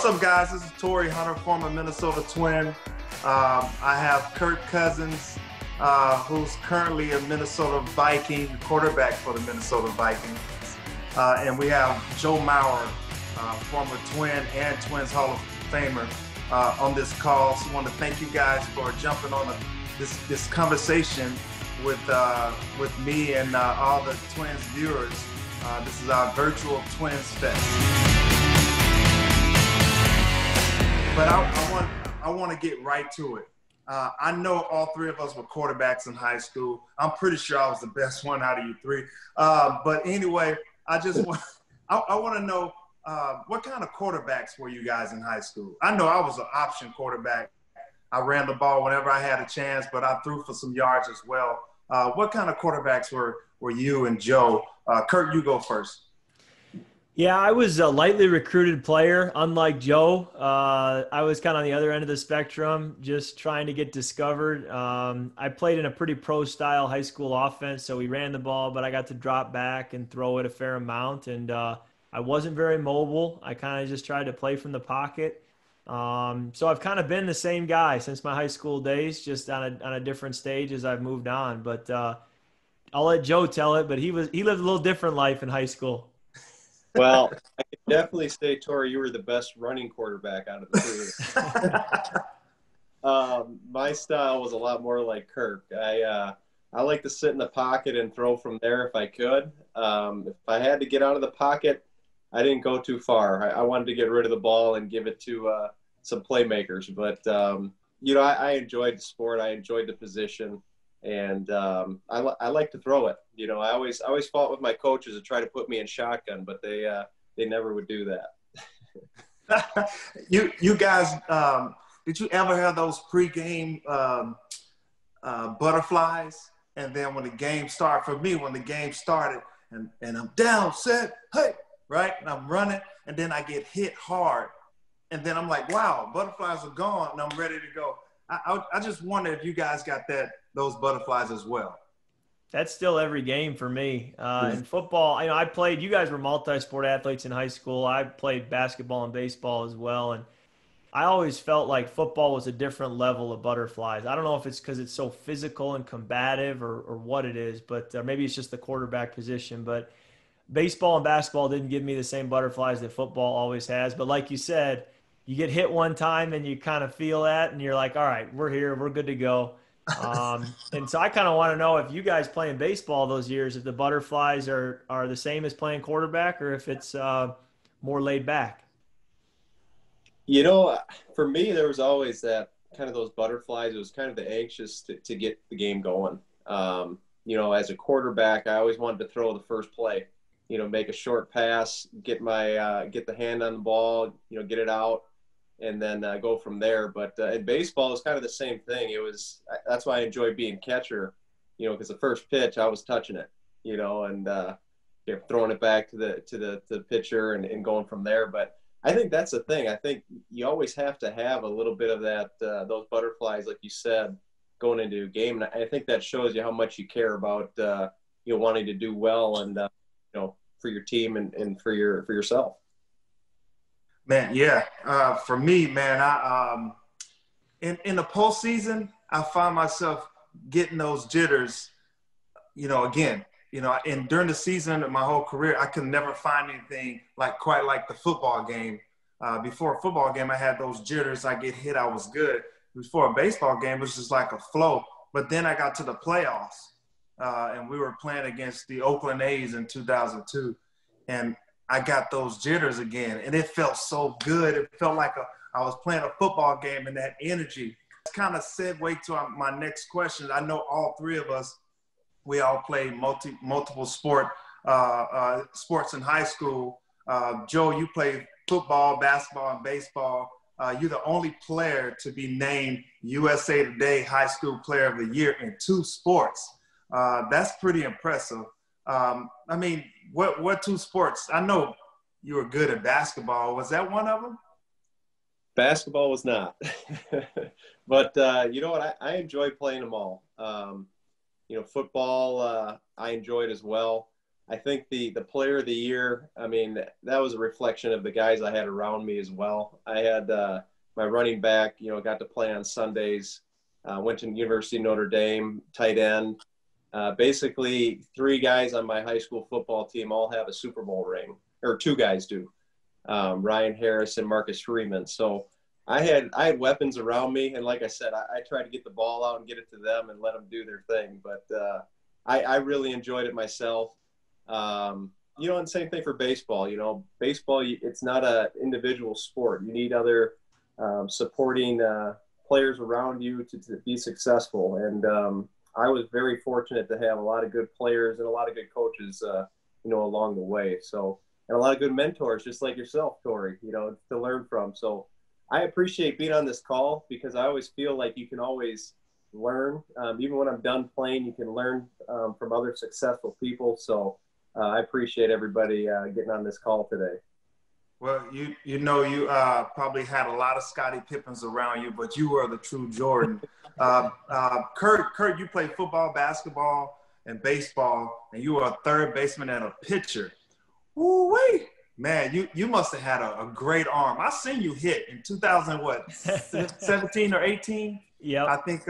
What's up, guys? This is Torii Hunter, former Minnesota Twin. I have Kirk Cousins, who's currently a Minnesota Viking, quarterback for the Minnesota Vikings. And we have Joe Mauer, former Twin and Twins Hall of Famer, on this call. So I want to thank you guys for jumping on this conversation with me and all the Twins viewers. This is our Virtual TwinsFest. But I want to get right to it. I know all three of us were quarterbacks in high school. I'm pretty sure I was the best one out of you three. But anyway, I want to know what kind of quarterbacks were you guys in high school? I know I was an option quarterback. I ran the ball whenever I had a chance, but I threw for some yards as well. What kind of quarterbacks were you and Joe? Kirk, you go first. Yeah, I was a lightly recruited player, unlike Joe. I was kind of on the other end of the spectrum, just trying to get discovered. I played in a pretty pro-style high school offense, so we ran the ball, but I got to drop back and throw it a fair amount, and I wasn't very mobile. I kind of just tried to play from the pocket. So I've kind of been the same guy since my high school days, just on a different stage as I've moved on. But I'll let Joe tell it, but he lived a little different life in high school. Well, I can definitely say, Torii, you were the best running quarterback out of the two. My style was a lot more like Kirk. I like to sit in the pocket and throw from there if I could. If I had to get out of the pocket, I didn't go too far. I wanted to get rid of the ball and give it to some playmakers. But, I enjoyed the sport. I enjoyed the position. And I like to throw it. I always fought with my coaches to try to put me in shotgun, but they never would do that. You guys, did you ever have those pregame butterflies? And then when the game started, for me, when the game started, and I'm down, set, hey, right, and I'm running, and then I get hit hard, and then I'm like, wow, butterflies are gone, and I'm ready to go. I just wonder if you guys got those butterflies as well. That's still every game for me. In football, I played, you guys were multi-sport athletes in high school. I played basketball and baseball as well. And I always felt like football was a different level of butterflies. I don't know if it's because it's so physical and combative or what it is, but maybe it's just the quarterback position. But baseball and basketball didn't give me the same butterflies that football always has. But like you said, you get hit one time and you kind of feel that and you're like, all right, we're here, we're good to go. And so I kind of want to know if you guys playing baseball those years, if the butterflies are the same as playing quarterback or if it's more laid back. For me, there was always that kind of those butterflies. It was kind of the anxious to get the game going. As a quarterback, I always wanted to throw the first play, make a short pass, get the hand on the ball, get it out. And then go from there. But in baseball, it's kind of the same thing. That's why I enjoy being catcher, because the first pitch I was touching it, and throwing it back to the pitcher and going from there. But I think that's the thing. I think you always have to have a little bit of that those butterflies, like you said, going into a game. And I think that shows you how much you care about wanting to do well and for your team and for yourself. Man, yeah. For me, man, I in the postseason, I find myself getting those jitters. Again, and during the season of my whole career, I could never find anything quite like the football game. Before a football game, I had those jitters. I get hit, I was good. Before a baseball game, it was just like a flow. But then I got to the playoffs, and we were playing against the Oakland A's in 2002, and I got those jitters again, and it felt so good. It felt like I was playing a football game, and that energy. It's kind of segue to my next question. I know all three of us, we all played multiple sports in high school. Joe, you played football, basketball, and baseball. You're the only player to be named USA Today High School Player of the Year in 2 sports. That's pretty impressive. What 2 sports? I know you were good at basketball. Was that one of them? Basketball was not. But you know what? I enjoy playing them all. Football, I enjoyed as well. I think the player of the year, I mean, that was a reflection of the guys I had around me as well. I had my running back, got to play on Sundays, went to University of Notre Dame, tight end. Basically, 3 guys on my high school football team all have a Super Bowl ring, or 2 guys do, Ryan Harris and Marcus Freeman. So I had weapons around me, and like I said, I tried to get the ball out and get it to them and let them do their thing. But I really enjoyed it myself. And same thing for baseball. Baseball, it's not an individual sport. You need other supporting players around you to be successful. And I was very fortunate to have a lot of good players and a lot of good coaches, along the way. So, and a lot of good mentors, just like yourself, Torii, to learn from. So I appreciate being on this call, because I always feel like you can always learn. Even when I'm done playing, you can learn from other successful people. So I appreciate everybody getting on this call today. Well, you probably had a lot of Scottie Pippens around you, but you were the true Jordan. Kurt, you played football, basketball, and baseball, and you were a third baseman and a pitcher. Woo-wee! Man, you must have had a great arm. I seen you hit in 2017 or 18? Yeah. I think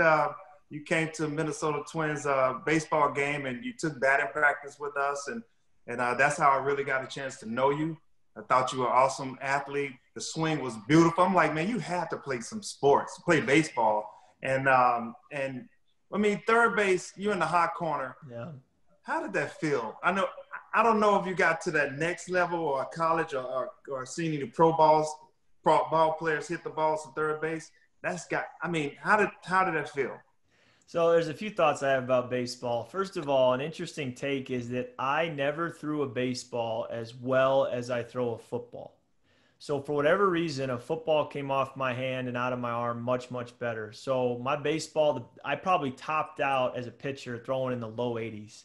you came to Minnesota Twins baseball game, and you took batting practice with us, and that's how I really got a chance to know you. I thought you were an awesome athlete. The swing was beautiful. I'm like, man, you had to play some sports, play baseball. And I mean, third base, you're in the hot corner. Yeah. How did that feel? I don't know if you got to that next level or college or seeing any pro ball players hit the balls to third base. How did that feel? So there's a few thoughts I have about baseball. First of all, an interesting take is that I never threw a baseball as well as I throw a football. So for whatever reason, a football came off my hand and out of my arm much, much better. So my baseball, I probably topped out as a pitcher throwing in the low 80s.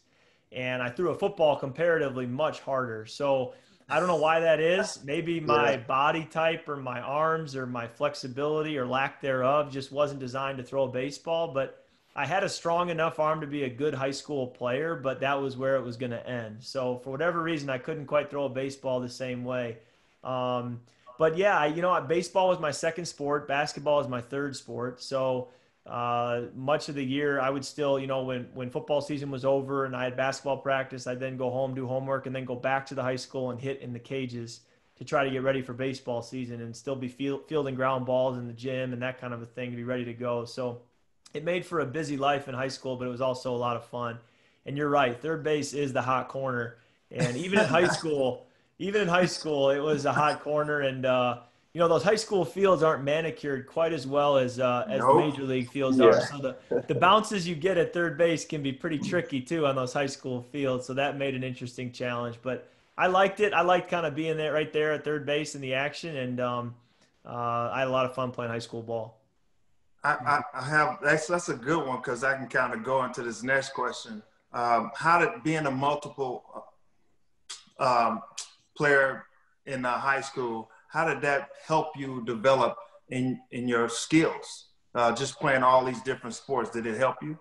And I threw a football comparatively much harder. So I don't know why that is. Maybe my body type or my arms or my flexibility or lack thereof just wasn't designed to throw a baseball. But I had a strong enough arm to be a good high school player, but that was where it was going to end. So for whatever reason, I couldn't quite throw a baseball the same way. But yeah, baseball was my second sport. Basketball is my third sport. So much of the year I would still, when football season was over and I had basketball practice, I'd then go home, do homework, and then go back to the high school and hit in the cages to try to get ready for baseball season and still be fielding ground balls in the gym and that kind of a thing to be ready to go. So it made for a busy life in high school, but it was also a lot of fun. And you're right, third base is the hot corner. And even in high school, it was a hot corner. And those high school fields aren't manicured quite as well as the major league fields are. So the bounces you get at third base can be pretty tricky too on those high school fields. So that made an interesting challenge. But I liked it. I liked kind of being there right there at third base in the action, and I had a lot of fun playing high school ball. I have that's a good one, because I can kind of go into this next question. How did being a multiple player in high school, how did that help you develop in your skills? Just playing all these different sports, did it help you?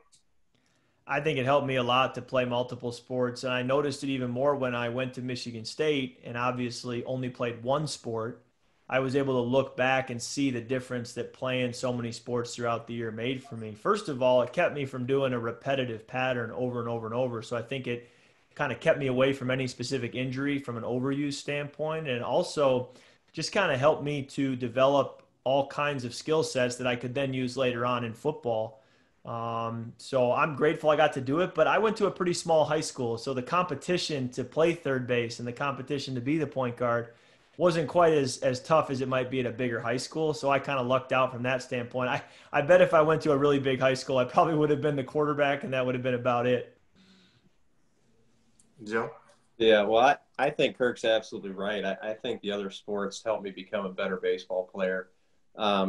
I think it helped me a lot to play multiple sports, and I noticed it even more when I went to Michigan State and obviously only played one sport. I was able to look back and see the difference that playing so many sports throughout the year made for me. First of all, it kept me from doing a repetitive pattern over and over and over. So I think it kind of kept me away from any specific injury from an overuse standpoint. And also just kind of helped me to develop all kinds of skill sets that I could then use later on in football. So I'm grateful I got to do it, but I went to a pretty small high school. So the competition to play third base and the competition to be the point guard wasn't quite as tough as it might be at a bigger high school. So I kind of lucked out from that standpoint. I bet if I went to a really big high school, I probably would have been the quarterback, and that would have been about it. Joe? Yeah, well, I think Kirk's absolutely right. I think the other sports helped me become a better baseball player,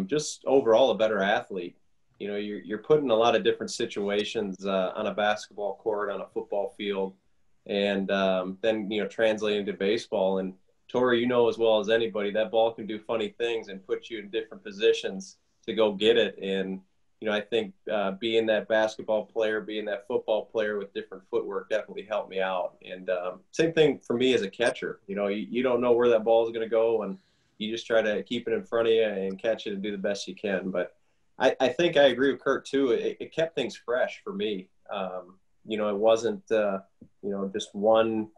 just overall a better athlete. You're put in a lot of different situations on a basketball court, on a football field, and then, translating to baseball. And Torii, as well as anybody, that ball can do funny things and put you in different positions to go get it. And, I think being that basketball player, being that football player with different footwork definitely helped me out. And same thing for me as a catcher. You don't know where that ball is going to go, and you just try to keep it in front of you and catch it and do the best you can. But I think I agree with Kurt too. It kept things fresh for me. It wasn't just one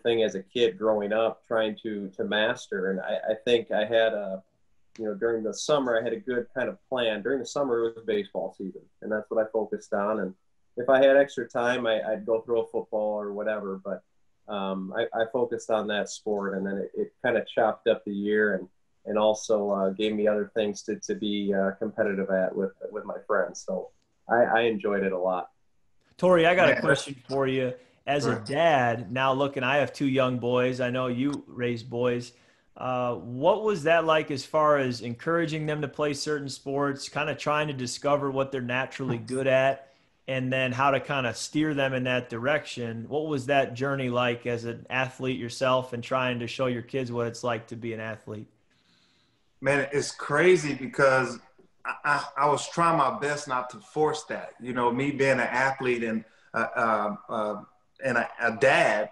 thing as a kid growing up trying to master. And I think I had during the summer, I had a good kind of plan. During the summer, it was baseball season, and that's what I focused on. And if I had extra time, I'd go throw a football or whatever. But I focused on that sport, and then it kind of chopped up the year and also gave me other things to be competitive at with my friends. So I enjoyed it a lot. Torii, I got a question for you. As a dad, now looking, I have 2 young boys. I know you raised boys. What was that like as far as encouraging them to play certain sports, kind of trying to discover what they're naturally good at, and then how to kind of steer them in that direction? What was that journey like as an athlete yourself and trying to show your kids what it's like to be an athlete? Man, it's crazy because I was trying my best not to force that. Me being an athlete and a dad,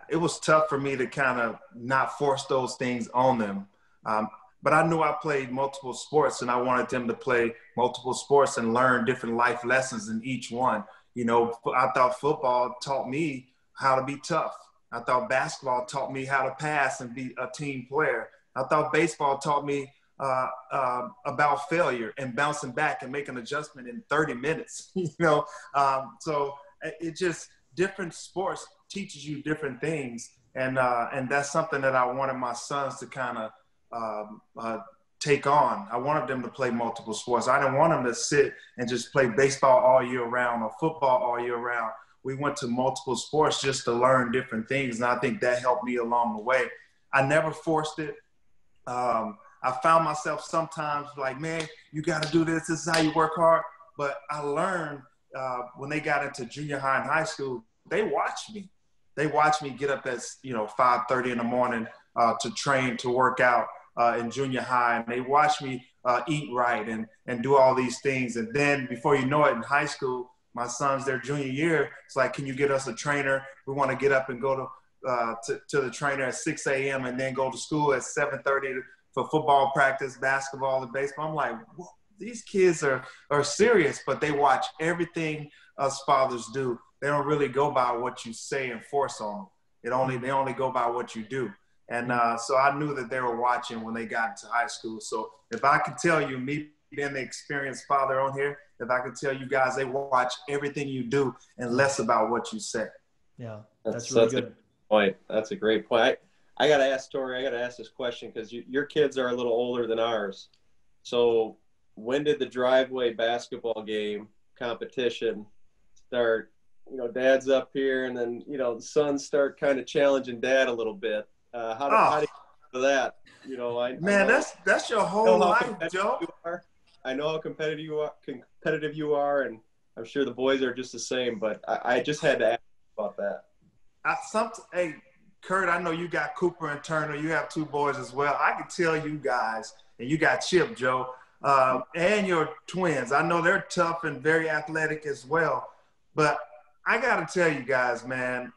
it was tough for me to kind of not force those things on them. But I knew I played multiple sports, and I wanted them to play multiple sports and learn different life lessons in each one. I thought football taught me how to be tough. I thought basketball taught me how to pass and be a team player. I thought baseball taught me about failure and bouncing back and making an adjustment in 30 minutes. So it just, different sports teaches you different things, and that's something that I wanted my sons to kind of take on. I wanted them to play multiple sports. I didn't want them to sit and just play baseball all year round or football all year round. We went to multiple sports just to learn different things, and I think that helped me along the way. I never forced it. I found myself sometimes like, man, you got to do this. This is how you work hard. But I learned when they got into junior high and high school, they watched me. They watched me get up at 5:30 in the morning to train, to work out in junior high, and they watched me eat right and do all these things. And then before you know it, in high school, my son's their junior year. It's like, can you get us a trainer? We want to get up and go to the trainer at 6 a.m. and then go to school at 7:30 for football practice, basketball, and baseball. I'm like, whoa, these kids are serious, but they watch everything us fathers do. They don't really go by what you say and force on them. They only go by what you do. And so I knew that they were watching when they got into high school. So if I could tell you, me being the experienced father on here, if I could tell you guys, they watch everything you do and less about what you say. Yeah, that's really good. Point. That's a great point. I got to ask Torii, I got to ask this question because your kids are a little older than ours. So when did the driveway basketball game competition start? Dad's up here, and then, the sons start kind of challenging dad a little bit. How do you do that? That's your whole life, Joe. I know how competitive you are, and I'm sure the boys are just the same, but I just had to ask about that. Hey, Kurt, I know you got Cooper and Turner. You have 2 boys as well. I can tell you guys, and you got Chip, Joe, and your twins. I know they're tough and very athletic as well. But I got to tell you guys, man,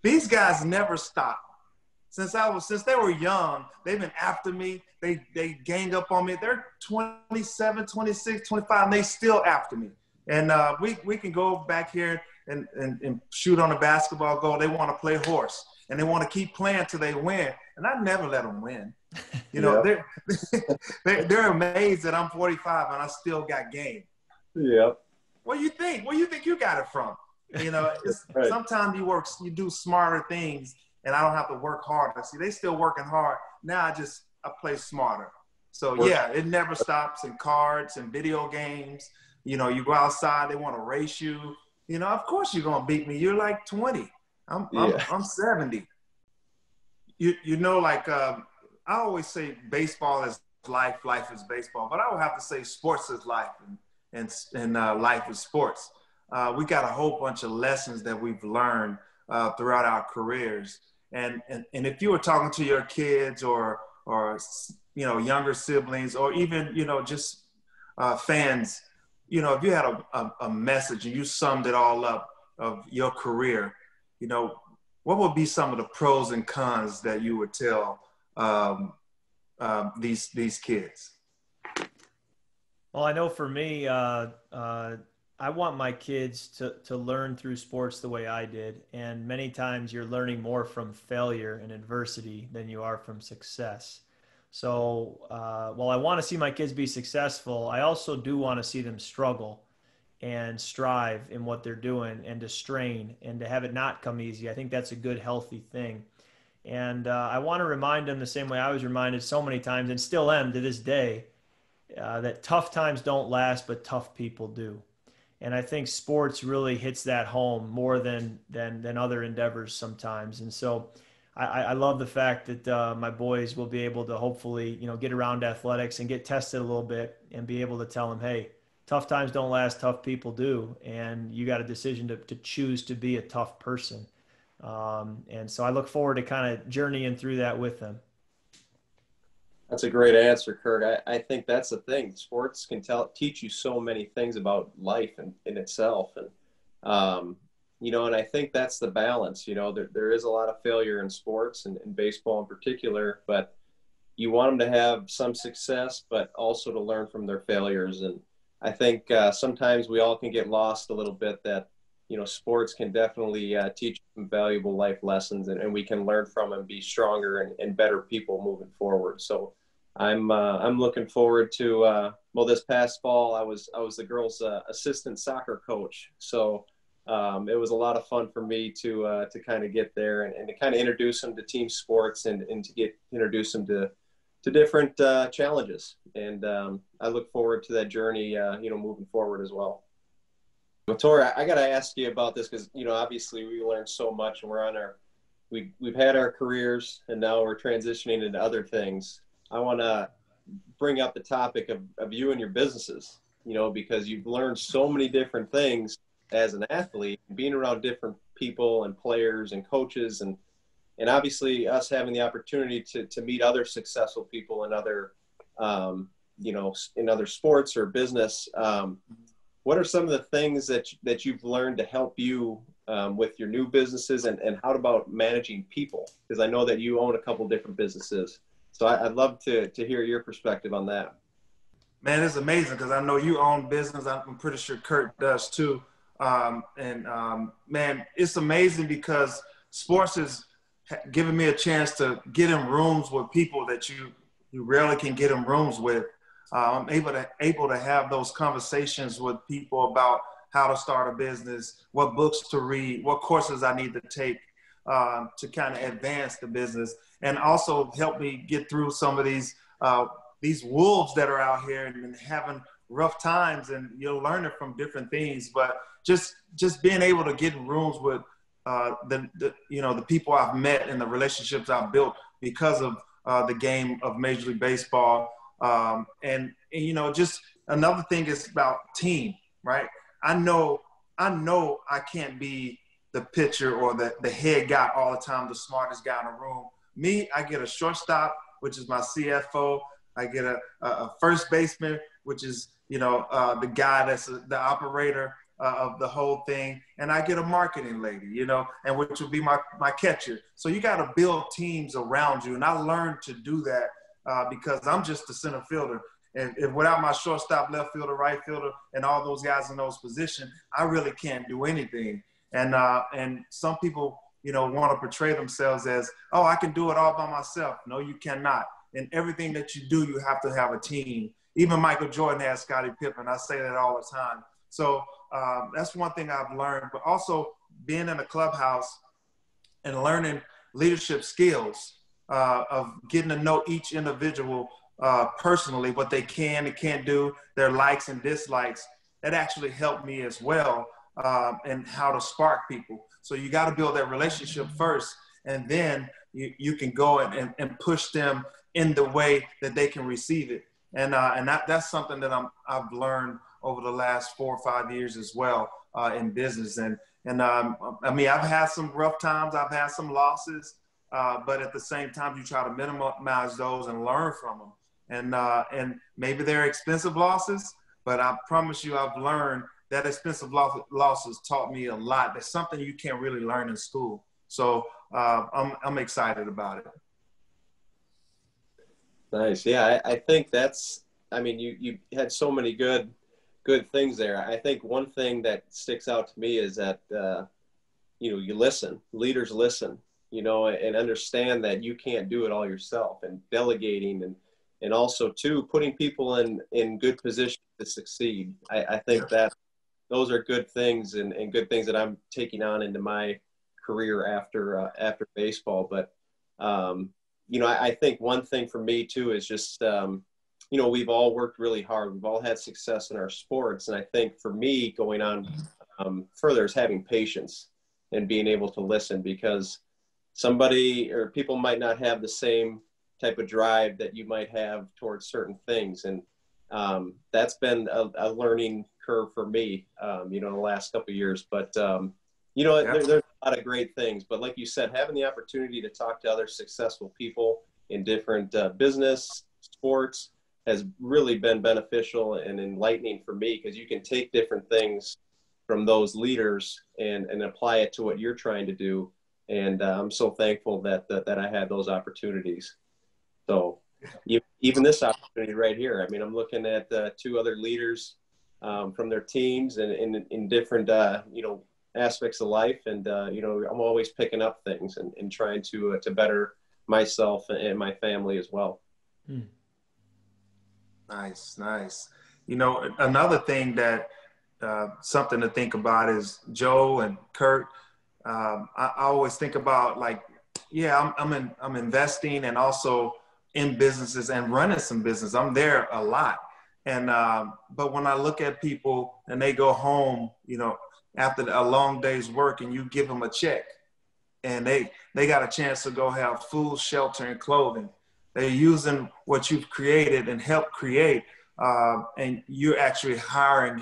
these guys never stop. Since they were young, they've been after me. They gang up on me. They're 27, 26, 25, and they still after me. And we can go back here and shoot on a basketball goal. They want to play horse, and they want to keep playing till they win. And I never let them win. They're amazed that I'm 45 and I still got game. Yeah. What do you think? Where do you think you got it from? Right. Sometimes you do smarter things, and I don't have to work harder. See, they still working hard. Now I play smarter. So yeah, it never stops in cards and video games. You go outside, they want to race you. Of course you're gonna beat me. You're like 20. I'm 70. I always say baseball is life, life is baseball, but I would have to say sports is life, and life is sports. We got a whole bunch of lessons that we've learned throughout our careers. And if you were talking to your kids or younger siblings, or even, just fans if you had a message and you summed it all up of your career, what would be some of the pros and cons that you would tell these kids? Well, I know for me, I want my kids to learn through sports the way I did. And many times you're learning more from failure and adversity than you are from success. So while I want to see my kids be successful, I also do want to see them struggle and strive in what they're doing and to strain and to have it not come easy. I think that's a good, healthy thing. And I want to remind them the same way I was reminded so many times and still am to this day, that tough times don't last, but tough people do. And I think sports really hits that home more than other endeavors sometimes. And so I love the fact that my boys will be able to hopefully, get around athletics and get tested a little bit and be able to tell them, hey, tough times don't last, tough people do. And you got a decision to choose to be a tough person. And so I look forward to kind of journeying through that with them. That's a great answer, Kirk. I think that's the thing. Sports can teach you so many things about life in itself. And, and I think that's the balance. There is a lot of failure in sports and in baseball in particular, but you want them to have some success, but also to learn from their failures. And I think sometimes we all can get lost a little bit that, sports can definitely teach some valuable life lessons, and we can learn from and be stronger and better people moving forward. So I'm looking forward to this past fall I was the girls' assistant soccer coach. So it was a lot of fun for me to kind of get there and to kind of introduce them to team sports and to introduce them to different challenges. And I look forward to that journey, moving forward as well. Well, Torii, I got to ask you about this because, obviously we learned so much and we've had our careers and now we're transitioning into other things. I want to bring up the topic of you and your businesses, because you've learned so many different things as an athlete, being around different people and players and coaches, and obviously us having the opportunity to meet other successful people in other, in other sports or business. What are some of the things that you've learned to help you with your new businesses, and how about managing people? Because I know that you own a couple different businesses. So I'd love to hear your perspective on that. Man, it's amazing because I know you own business. I'm pretty sure Kirk does too. Man, it's amazing because sports has given me a chance to get in rooms with people that you rarely can get in rooms with. I'm able to have those conversations with people about how to start a business, what books to read, what courses I need to take to kind of advance the business, and also help me get through some of these wolves that are out here and having rough times, and learning from different things. But just being able to get in rooms with the people I've met and the relationships I've built because of the game of Major League Baseball. And just another thing is about team, right? I know I can't be the pitcher or the head guy all the time, the smartest guy in the room. Me, I get a shortstop, which is my CFO. I get a first baseman, which is, the guy that's the operator of the whole thing. And I get a marketing lady, and which will be my catcher. So you got to build teams around you. And I learned to do that because I'm just the center fielder. And if without my shortstop, left fielder, right fielder, and all those guys in those positions, I really can't do anything. And some people, want to portray themselves as, oh, I can do it all by myself. No, you cannot. In everything that you do, you have to have a team. Even Michael Jordan has Scottie Pippen. I say that all the time. So that's one thing I've learned. But also being in a clubhouse and learning leadership skills of getting to know each individual personally, what they can and can't do, their likes and dislikes. That actually helped me as well, and how to spark people. So you got to build that relationship first, and then you can go and push them in the way that they can receive it. And that's something that I've learned over the last 4 or 5 years as well in business. And I've had some rough times, I've had some losses, but at the same time, you try to minimize those and learn from them. And maybe they're expensive losses, but I promise you I've learned that expensive losses taught me a lot. That's something you can't really learn in school. So I'm excited about it. Nice. Yeah, I think that's, I mean, you had so many good things there. I think one thing that sticks out to me is that, you listen, leaders listen, and understand that you can't do it all yourself, and delegating, and also too, putting people in good positions to succeed. I think that those are good things, and good things that I'm taking on into my career after baseball. But, I think one thing for me too is just, we've all worked really hard. We've all had success in our sports. And I think for me, going on further, is having patience and being able to listen, because somebody or people might not have the same type of drive that you might have towards certain things. And that's been a learning curve for me, in the last couple of years. But, there's a lot of great things. But like you said, having the opportunity to talk to other successful people in different business, sports, has really been beneficial and enlightening for me, because you can take different things from those leaders and apply it to what you're trying to do. And I'm so thankful that I had those opportunities. So even this opportunity right here, I mean, I'm looking at two other leaders from their teams and in different, aspects of life. And, I'm always picking up things and trying to better myself and my family as well. Nice. Another thing that something to think about is Joe and Kirk. I always think about, like, I'm investing and also in businesses and running some business. I'm there a lot. And, but when I look at people and they go home, after a long day's work, and you give them a check, and they got a chance to go have food, shelter, and clothing. They're using what you've created and helped create, and you're actually hiring,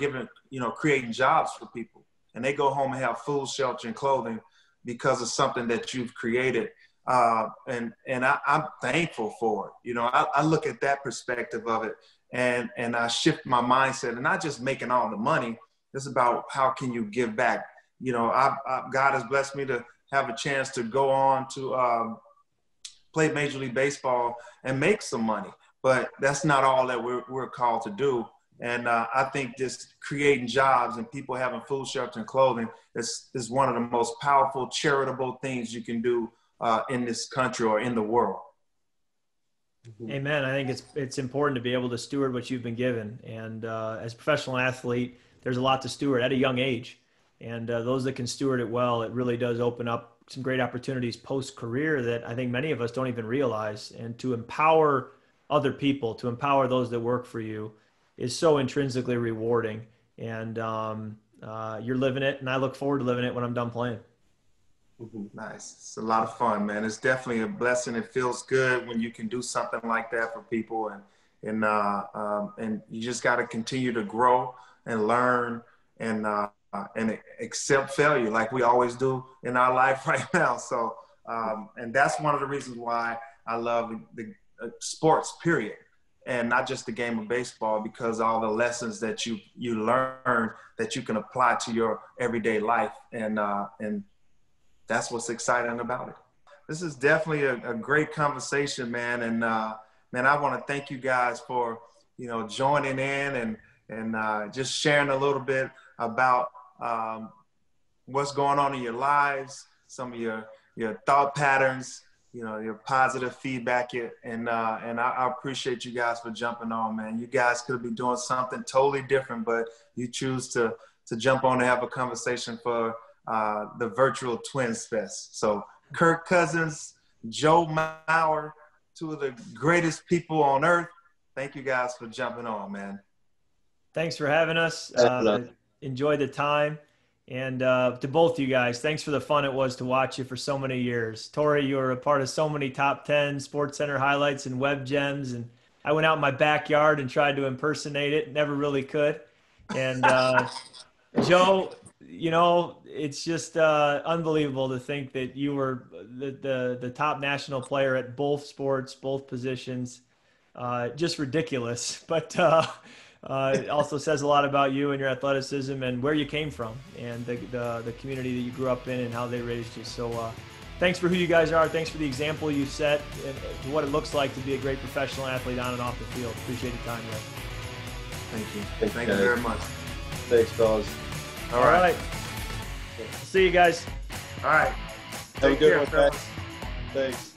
creating jobs for people. And they go home and have food, shelter, and clothing because of something that you've created. And I'm thankful for it. I look at that perspective of it, and I shift my mindset, and not just making all the money. It's about how can you give back. God has blessed me to have a chance to go on to play Major League Baseball and make some money. But that's not all that we're called to do. And I think just creating jobs and people having food, shelter, and clothing is one of the most powerful charitable things you can do in this country or in the world. Amen. I think it's important to be able to steward what you've been given. And as a professional athlete, there's a lot to steward at a young age. And those that can steward it well, it really does open up some great opportunities post-career that I think many of us don't even realize. And to empower other people, to empower those that work for you, is so intrinsically rewarding. And you're living it, and I look forward to living it when I'm done playing. Nice. It's a lot of fun, man. It's definitely a blessing. It feels good when you can do something like that for people, and you just got to continue to grow and learn and accept failure, like we always do in our life right now. So, and that's one of the reasons why I love the sports, period, and not just the game of baseball, because all the lessons that you learn that you can apply to your everyday life, and that's what's exciting about it. This is definitely a great conversation, man. And man, I want to thank you guys for joining in and just sharing a little bit about what's going on in your lives, some of your thought patterns, your positive feedback. And I appreciate you guys for jumping on, man. You guys could be doing something totally different, but you choose to jump on and have a conversation for the Virtual TwinsFest. So Kirk Cousins, Joe Mauer, two of the greatest people on earth. Thank you guys for jumping on, man. Thanks for having us. Enjoyed the time. And to both of you guys, thanks for the fun it was to watch you for so many years. Torii, you were a part of so many top 10 SportsCenter highlights and web gems. And I went out in my backyard and tried to impersonate it. Never really could. And Joe, it's just unbelievable to think that you were the top national player at both sports, both positions. Just ridiculous. But It also says a lot about you and your athleticism and where you came from and the community that you grew up in and how they raised you. So thanks for who you guys are. Thanks for the example you set and what it looks like to be a great professional athlete on and off the field. Appreciate your time, guys. Thank you. Thank you very much. Thanks, fellas. All right. See you guys. All right. Have a good one, fellas. Thanks.